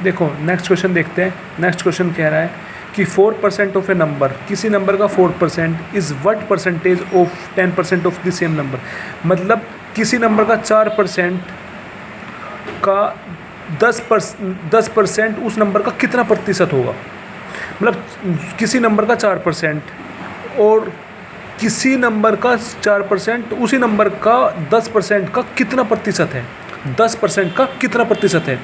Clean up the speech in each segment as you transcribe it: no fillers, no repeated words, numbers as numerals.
देखो next question देखते हैं। नेक्स्ट क्वेश्चन कह रहा है कि 4% ऑफ ए नंबर, किसी नंबर का 4% is what percentage of 10% of the same number. मतलब किसी नंबर का 4% का 10% उस नंबर का कितना प्रतिशत होगा। मतलब किसी नंबर का 4% और किसी नंबर का 4% उसी नंबर का 10% का कितना प्रतिशत है, 10% का कितना प्रतिशत है।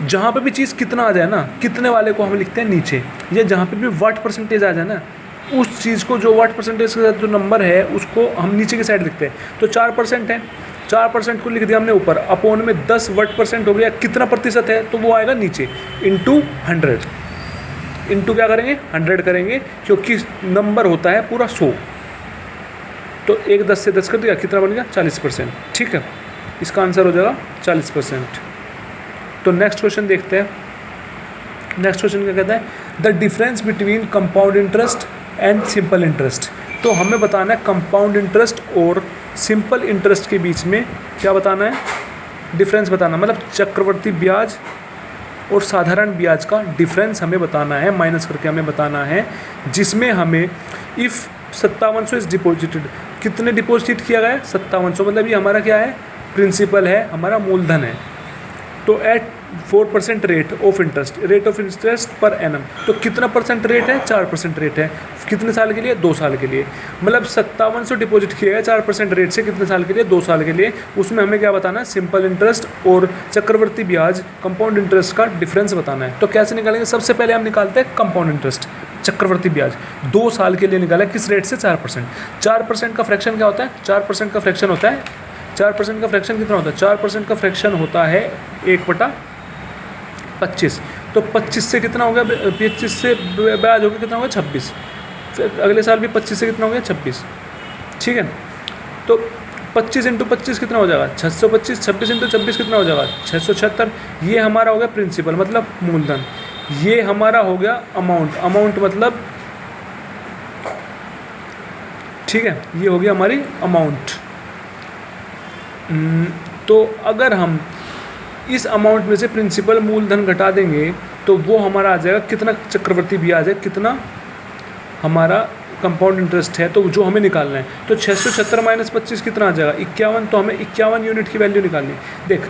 जहाँ पे भी चीज़ कितना आ जाए ना, कितने वाले को हम लिखते हैं नीचे, या जहाँ पे भी वाट परसेंटेज आ जाए ना, उस चीज़ को जो वाट परसेंटेज के साथ जो नंबर है उसको हम नीचे की साइड लिखते हैं। तो 4% है, 4% को लिख दिया हमने ऊपर, अपोन में 10 वाट परसेंट हो गया, कितना प्रतिशत है तो वो आएगा नीचे, इंटू 100। इंटू क्या करेंगे, 100 करेंगे, क्योंकि नंबर होता है पूरा 100। तो एक 10 से 10 कर दिया, कितना बन गया 40%। ठीक है, इसका आंसर हो जाएगा 40%। तो नेक्स्ट क्वेश्चन देखते हैं। नेक्स्ट क्वेश्चन क्या कहता है, the difference between compound interest and simple interest. तो हमें बताना है कंपाउंड इंटरेस्ट और सिंपल इंटरेस्ट के बीच में क्या बताना है, डिफरेंस बताना, मतलब चक्रवर्ती ब्याज और साधारण ब्याज का डिफरेंस हमें बताना है, माइनस करके हमें बताना है, जिसमें हमें इफ़ 5700 इज डिपॉजिटेड, कितने डिपॉजिट किया गया है 5700, मतलब ये हमारा क्या है, प्रिंसिपल है, हमारा मूलधन है। तो एट 4% रेट ऑफ इंटरेस्ट पर एनम, तो कितना परसेंट रेट है, 4% रेट है, कितने साल के लिए, 2 साल के लिए। मतलब 5700 डिपॉजिट किया गया 4% रेट से, कितने साल के लिए, 2 साल के लिए। उसमें हमें क्या बताना है, सिंपल इंटरेस्ट और चक्रवर्ती ब्याज कंपाउंड इंटरेस्ट का डिफरेंस बताना है। तो कैसे निकालेंगे, सबसे पहले हम निकालते हैं कंपाउंड इंटरेस्ट, चक्रवर्ती ब्याज 2 साल के लिए निकाला, किस रेट से, 4%। 4% का फ्रैक्शन क्या होता है, 4% का फ्रैक्शन होता है, 4% का फ्रैक्शन कितना होता है, 4% का फ्रैक्शन होता है 1/25। तो 25 से कितना हो गया, 25 से ब्याज हो गया, कितना हो गया 26। फिर अगले साल भी 25 से कितना हो गया 26। ठीक है, तो 25 × 25 कितना हो जाएगा 625, 26 × 26 कितना हो जाएगा 676। ये हमारा हो गया प्रिंसिपल मतलब मूलधन। ये हमारा हो गया अमाउंट मतलब, ठीक है, ये हो गया हमारी अमाउंट। तो अगर हम इस अमाउंट में से प्रिंसिपल मूलधन घटा देंगे तो वो हमारा आ जाएगा कितना चक्रवर्ती ब्याज है, कितना हमारा कंपाउंड इंटरेस्ट है, तो जो हमें निकालना है। तो 676 - 25 कितना आ जाएगा 51। तो हमें 51 यूनिट की वैल्यू निकालनी। देख,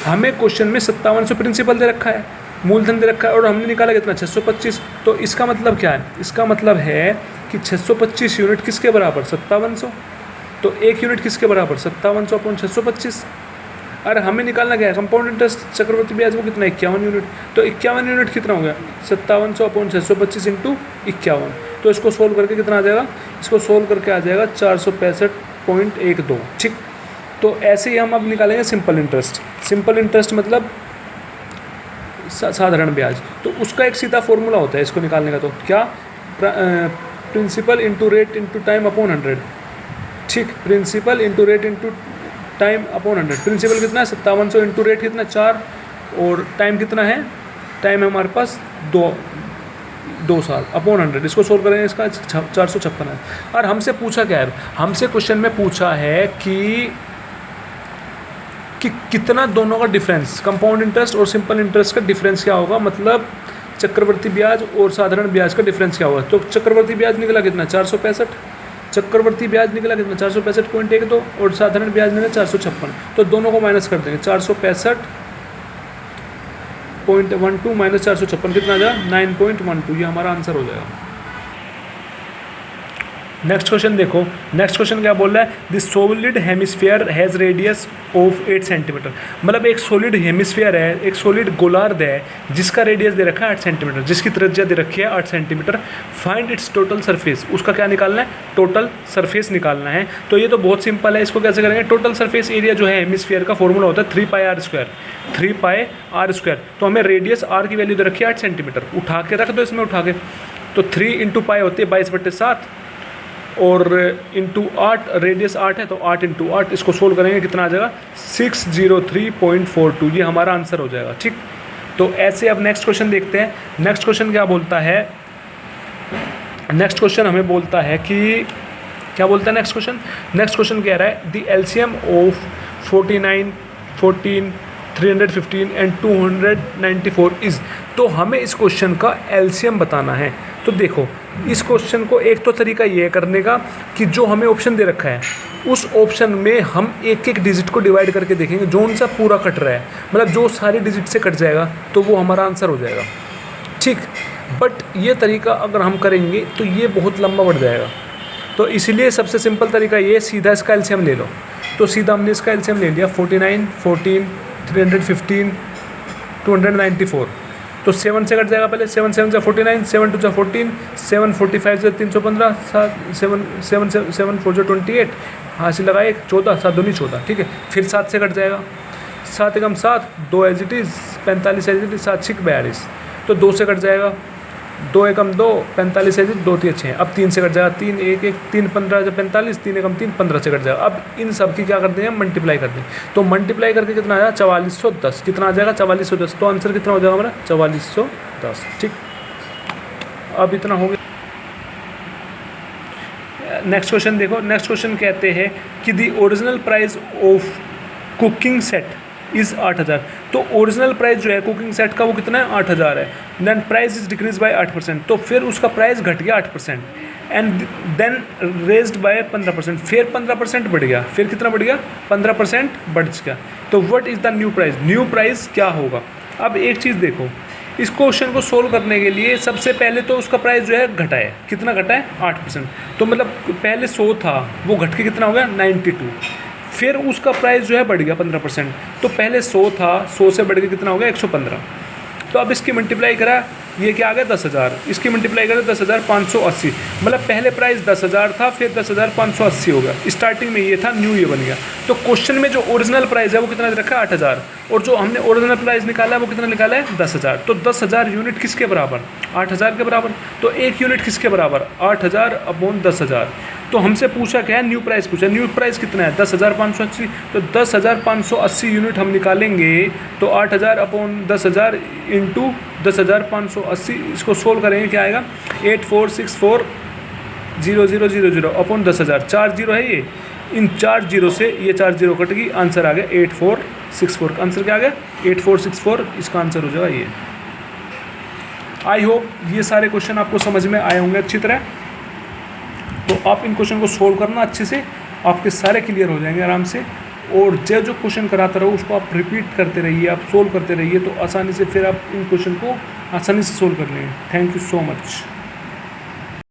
हमें क्वेश्चन में 5700 प्रिंसिपल दे रखा है, मूलधन दे रखा है, और हमने निकाला कितना 625। तो इसका मतलब क्या है, इसका मतलब है कि 625 यूनिट किसके बराबर 5700। तो 1 यूनिट किसके बराबर 5700 / 625। अरे हमें निकालना क्या है, कंपाउंड इंटरेस्ट चक्रवर्ती ब्याज वो कितना 51 यूनिट। तो 51 यूनिट कितना हो गया 5700 / 625 × 51। तो इसको सोल्व करके कितना आ जाएगा, इसको सोल्व करके आ जाएगा 465.12। ठीक, तो ऐसे ही हम अब निकालेंगे सिंपल इंटरेस्ट। सिंपल इंटरेस्ट मतलब साधारण ब्याज। तो उसका एक सीधा फॉर्मूला होता है इसको निकालने का। तो क्या, principal into rate into time upon 100। ठीक, principal into rate into time upon 100। Principal कितना है 5700, इंटू रेट कितना 4, और टाइम कितना है, टाइम है हमारे पास 2 साल, अपॉन 100। इसको सोल्व करेंगे, इसका 456 है। और हमसे पूछा क्या है, हमसे क्वेश्चन में पूछा है कि कितना दोनों का डिफरेंस, कंपाउंड इंटरेस्ट और सिंपल इंटरेस्ट का डिफरेंस क्या होगा, मतलब चक्रवर्ती ब्याज और साधारण ब्याज का डिफरेंस क्या होगा। तो चक्रवर्ती ब्याज निकला कितना 465, चक्रवर्ती ब्याज निकला कितना 465.12, और साधारण ब्याज निकला 456। तो दोनों को माइनस कर देंगे, 465.12 - 456 कितना आ जाएगा 9.12। ये हमारा आंसर हो जाएगा। नेक्स्ट क्वेश्चन देखो, नेक्स्ट क्वेश्चन क्या बोल रहा है, this solid hemisphere has radius of 8 centimetre. मतलब एक सॉलिड हेमिस्फीयर है, एक सॉलिड गोलार्ध है जिसका रेडियस दे रखा है 8 सेंटीमीटर, जिसकी त्रिज्या दे रखी है 8 centimetre. Find its total surface, उसका क्या निकालना है, टोटल सरफेस निकालना है। तो ये तो बहुत सिंपल है, इसको कैसे करेंगे, टोटल सरफेस एरिया जो है हेमिस्फीयर का फॉर्मूला होता है 3πr²। 3πr²। तो हमें रेडियस r की वैल्यू दे रखी है 8 सेंटीमीटर, उठा के रख दो इसमें उठा के। तो 3 × π होती है 22/7, और इंटू 8, रेडियस 8 है तो 8 × 8, इसको सोल्व करेंगे कितना आ जाएगा 603.42। ये हमारा आंसर हो जाएगा। ठीक, तो ऐसे अब नेक्स्ट क्वेश्चन देखते हैं। नेक्स्ट क्वेश्चन क्या बोलता है, नेक्स्ट क्वेश्चन हमें बोलता है कि क्या बोलता है नेक्स्ट क्वेश्चन कह रहा है the LCM of 49, 14 315 and 294 is, तो हमें इस क्वेश्चन का एलसीएम बताना है। तो देखो इस क्वेश्चन को एक तो तरीका ये है करने का कि जो हमें ऑप्शन दे रखा है उस ऑप्शन में हम एक एक डिजिट को डिवाइड करके देखेंगे, जोन सा पूरा कट रहा है मतलब जो सारे डिजिट से कट जाएगा तो वो हमारा आंसर हो जाएगा, ठीक। बट ये तरीका अगर हम करेंगे तो ये बहुत लंबा बढ़ जाएगा, तो इसलिए सबसे सिंपल तरीका ये, सीधा इसका एलसीएम ले लो। तो सीधा हमने इसका एलसीएम ले लिया, 49, 14, 315, 294, तो 7 से कट जाएगा पहले, 7 7 से 49, 7 2 से 14, 7 45 से 315, 7 4 से 28, हाँ से लगाए 14, 7 दूनी 14, ठीक है। फिर 7 से कट जाएगा, 7 एकम 7, 2 as it is, 45 as it is, 7 6 42, तो 2 से कट जाएगा, 2 एकम 2, 45 एज 2 3 6, अब 3 से कट जाएगा, 3 1 1, 3 15 से 45, 3 एकम 3, 15 से कट जाएगा। अब इन सब की क्या करते हैं, मल्टीप्लाई करते हैं, तो मल्टीप्लाई करके कितना आया 4410, कितना आ जाएगा 4410, तो आंसर कितना हो जाएगा हमारा 4410, ठीक। अब इतना हो गया। नेक्स्ट क्वेश्चन देखो, नेक्स्ट क्वेश्चन कहते हैं कि the original price of cooking set is 8000, तो ओरिजिनल प्राइस जो है कुकिंग सेट का वो कितना है 8000 है। Then price is decrease by 8%, तो फिर उसका प्राइस घट गया 8%, एंड देन रेज्ड बाय 15%, फिर 15% बढ़ गया, फिर कितना बढ़ गया 15% बढ़ गया। तो what is the new price, new price क्या होगा। अब एक चीज़ देखो, इस क्वेश्चन को सोल्व करने के लिए सबसे पहले तो उसका प्राइस जो है घटा है, कितना घटा है 8%, तो मतलब पहले 100 था वो घट के कितना हो गया 92, फिर उसका प्राइस जो है बढ़ गया 15%, तो पहले 100 था, 100 से बढ़ के कितना हो गया 115, तो अब इसकी मल्टीप्लाई करा, ये क्या आ गया 10,000, इसकी मल्टीप्लाई करा 10,580, मतलब पहले प्राइस 10,000 था, फिर 10,580 हो गया, स्टार्टिंग में ये था, न्यू ये बन गया। तो क्वेश्चन में जो ओरिजिनल प्राइस है वो कितना रखा है 8,000, और जो हमने ओरिजिनल प्राइस निकाला है वो कितना निकाला है 10,000, तो 10,000 यूनिट किसके बराबर 8,000 के बराबर, तो एक यूनिट किसके बराबर 8,000 अपॉन 10,000। तो हमसे पूछा क्या है, न्यू प्राइस पूछा, न्यू प्राइस कितना है 10,580, तो 10,580 यूनिट हम निकालेंगे, तो 8,000 अपॉन 10,000 इंटू 10,580, इसको सोल्व करेंगे क्या आएगा 8464,000 अपॉन 10,000, 4 जीरो है ये, इन 4 जीरो से ये 4 जीरो कट गई, आंसर आ गया 8464, आंसर क्या आ गया 8464, इसका आंसर हो जाएगा ये। आई होप ये सारे क्वेश्चन आपको समझ में आए होंगे अच्छी तरह, तो आप इन क्वेश्चन को सोल्व करना अच्छे से, आपके सारे क्लियर हो जाएंगे आराम से, और जो क्वेश्चन कराता रहो उसको आप रिपीट करते रहिए, आप सोल्व करते रहिए, तो आसानी से फिर आप इन क्वेश्चन को आसानी से सोल्व कर लेंगे। Thank you so much.